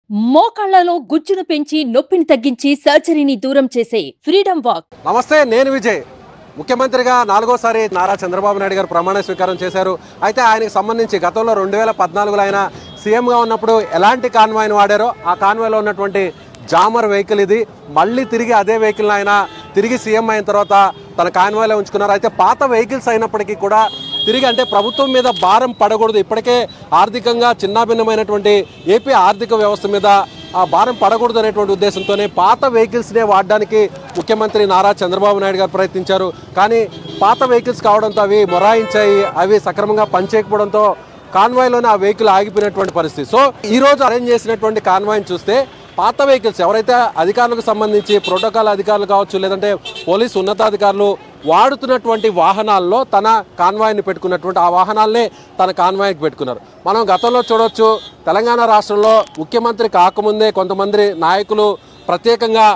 మోకాళ్లలో గుజ్జును పెంచి నొప్పిని తగ్గించి సర్జరీని దూరం చేసే ఫ్రీడమ్ వాక్. నమస్తే, నేను విజయ్. ముఖ్యమంత్రిగా 4వ సారి నారా చంద్రబాబు నాయుడు గారు ప్రమాణ స్వీకారం చేశారు. అయితే ఆయనకు సంబంధించి గతంలో 2014లో ఆయన సీఎంగా ఉన్నప్పుడు ఎలాంటి కాన్వాయ్ని వాడారో ఆ కాన్వాయ్లో ఉన్నటువంటి జామర్ వెహికల్ ఇది. మళ్ళీ తిరిగి అదే వెహికల్ని ఆయన తిరిగి సీఎం అయిన తర్వాత తన కాన్వాయ్లో ఉంచుకున్నారు. అయితే పాత వెహికల్స్ అయినప్పటికీ కూడా తిరిగి అంటే ప్రభుత్వం మీద భారం పడకూడదు, ఇప్పటికే ఆర్థికంగా చిన్నాభిన్నమైనటువంటి ఏపీ ఆర్థిక వ్యవస్థ మీద ఆ భారం పడకూడదు అనేటువంటి ఉద్దేశంతోనే పాత వెహికల్స్నే వాడడానికి ముఖ్యమంత్రి నారా చంద్రబాబు నాయుడు గారు ప్రయత్నించారు. కానీ పాత వెహికల్స్ కావడంతో అవి మొరాయించాయి, అవి సక్రమంగా పనిచేయకపోవడంతో కాన్వాయ్లోనే ఆ వెహికల్ ఆగిపోయినటువంటి పరిస్థితి. సో ఈరోజు అరేంజ్ చేసినటువంటి కాన్వాయ్ని చూస్తే పాత వెహికల్స్ ఎవరైతే అధికారులకు సంబంధించి ప్రోటోకాల్ అధికారులు కావచ్చు, లేదంటే పోలీసు ఉన్నతాధికారులు వాడుతున్నటువంటి వాహనాల్లో తన కాన్వాయ్ని పెట్టుకున్నటువంటి ఆ వాహనాలనే తన కాన్వాయ్కి పెట్టుకున్నారు. మనం గతంలో చూడవచ్చు, తెలంగాణ రాష్ట్రంలో ముఖ్యమంత్రి కాకముందే కొంతమంది నాయకులు ప్రత్యేకంగా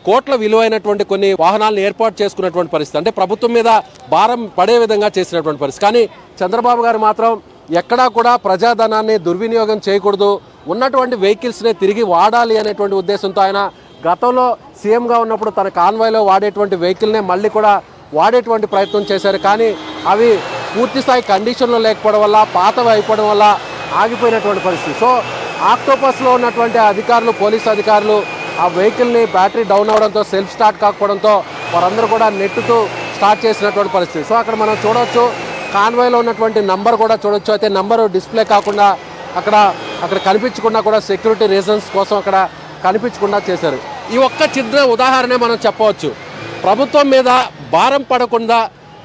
కోట్ల విలువైనటువంటి కొన్ని వాహనాలను ఏర్పాటు చేసుకున్నటువంటి పరిస్థితి, అంటే ప్రభుత్వం మీద భారం పడే విధంగా చేసినటువంటి పరిస్థితి. కానీ చంద్రబాబు గారు మాత్రం ఎక్కడా కూడా ప్రజాధనాన్ని దుర్వినియోగం చేయకూడదు, ఉన్నటువంటి వెహికల్స్నే తిరిగి వాడాలి అనేటువంటి ఉద్దేశంతో ఆయన గతంలో సీఎంగా ఉన్నప్పుడు తన కాన్వాయ్లో వాడేటువంటి వెహికల్నే మళ్ళీ కూడా వాడేటువంటి ప్రయత్నం చేశారు. కానీ అవి పూర్తిస్థాయి కండిషన్లో లేకపోవడం వల్ల, పాతవి అయిపోవడం వల్ల ఆగిపోయినటువంటి పరిస్థితి. సో ఆక్టోపస్లో ఉన్నటువంటి అధికారులు, పోలీసు అధికారులు ఆ వెహికల్ని బ్యాటరీ డౌన్ అవ్వడంతో, సెల్ఫ్ స్టార్ట్ కాకపోవడంతో వారందరూ కూడా నెట్టుతూ స్టార్ట్ చేసినటువంటి పరిస్థితి. సో అక్కడ మనం చూడవచ్చు, కాన్వాయ్లో ఉన్నటువంటి నంబర్ కూడా చూడొచ్చు. అయితే నంబరు డిస్ప్లే కాకుండా అక్కడ కనిపించకుండా కూడా సెక్యూరిటీ రీజన్స్ కోసం అక్కడ కనిపించకుండా చేశారు. ఈ ఒక్క చిన్న ఉదాహరణే మనం చెప్పవచ్చు. ప్రభుత్వం మీద భారం పడకుండా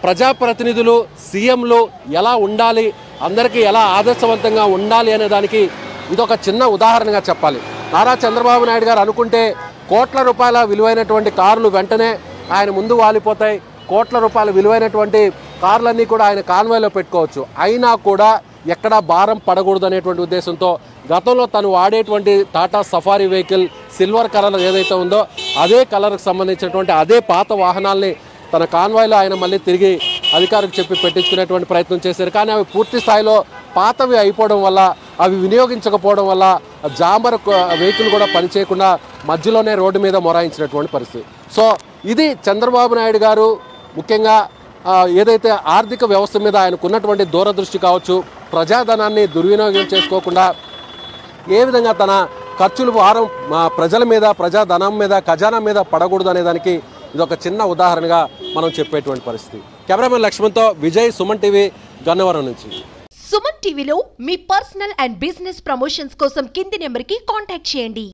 ప్రజాప్రతినిధులు, సీఎంలు ఎలా ఉండాలి, అందరికీ ఎలా ఆదర్శవంతంగా ఉండాలి అనే దానికి ఇదొక చిన్న ఉదాహరణగా చెప్పాలి. నారా చంద్రబాబు నాయుడు గారు అనుకుంటే కోట్ల రూపాయల విలువైనటువంటి కార్లు వెంటనే ఆయన ముందు వాలిపోతాయి, కోట్ల రూపాయల విలువైనటువంటి కార్లన్నీ కూడా ఆయన కాన్వాయ్లో పెట్టుకోవచ్చు. అయినా కూడా ఎక్కడా భారం పడకూడదు అనేటువంటి ఉద్దేశంతో గతంలో తను వాడేటువంటి Tata safari vehicle silver colour ఏదైతే ఉందో అదే కలర్కి సంబంధించినటువంటి అదే పాత వాహనాల్ని తన కాన్వాయ్లో ఆయన మళ్ళీ తిరిగి అధికారులకు చెప్పి పెట్టించుకునేటువంటి ప్రయత్నం చేశారు. కానీ అవి పూర్తి స్థాయిలో పాతవి అయిపోవడం వల్ల, అవి వినియోగించకపోవడం వల్ల జామర్ వెహికల్ కూడా పనిచేయకుండా మధ్యలోనే రోడ్డు మీద మొరాయించినటువంటి పరిస్థితి. సో ఇది చంద్రబాబు నాయుడు గారు ముఖ్యంగా ఏదైతే ఆర్థిక వ్యవస్థ మీద ఆయనకున్నటువంటి దూరదృష్టి కావచ్చు, ప్రజాధనాన్ని దుర్వినియోగం చేసుకోకుండా ఏ విధంగా తన ఖర్చులు భారం ప్రజల మీద, ప్రజాధనం మీద, ఖజానా మీద పడకూడదు అనే దానికి ఇదొక చిన్న ఉదాహరణగా మనం చెప్పేటువంటి పరిస్థితి. కెమెరామెన్ లక్ష్మణ్తో విజయ్, సుమన్ టీవీ, గన్నవరం నుంచి. సుమన్ టీవీలో మీ పర్సనల్ అండ్ బిజినెస్ ప్రమోషన్స్ కోసం కింది నెంబర్కి కాంటాక్ట్ చేయండి.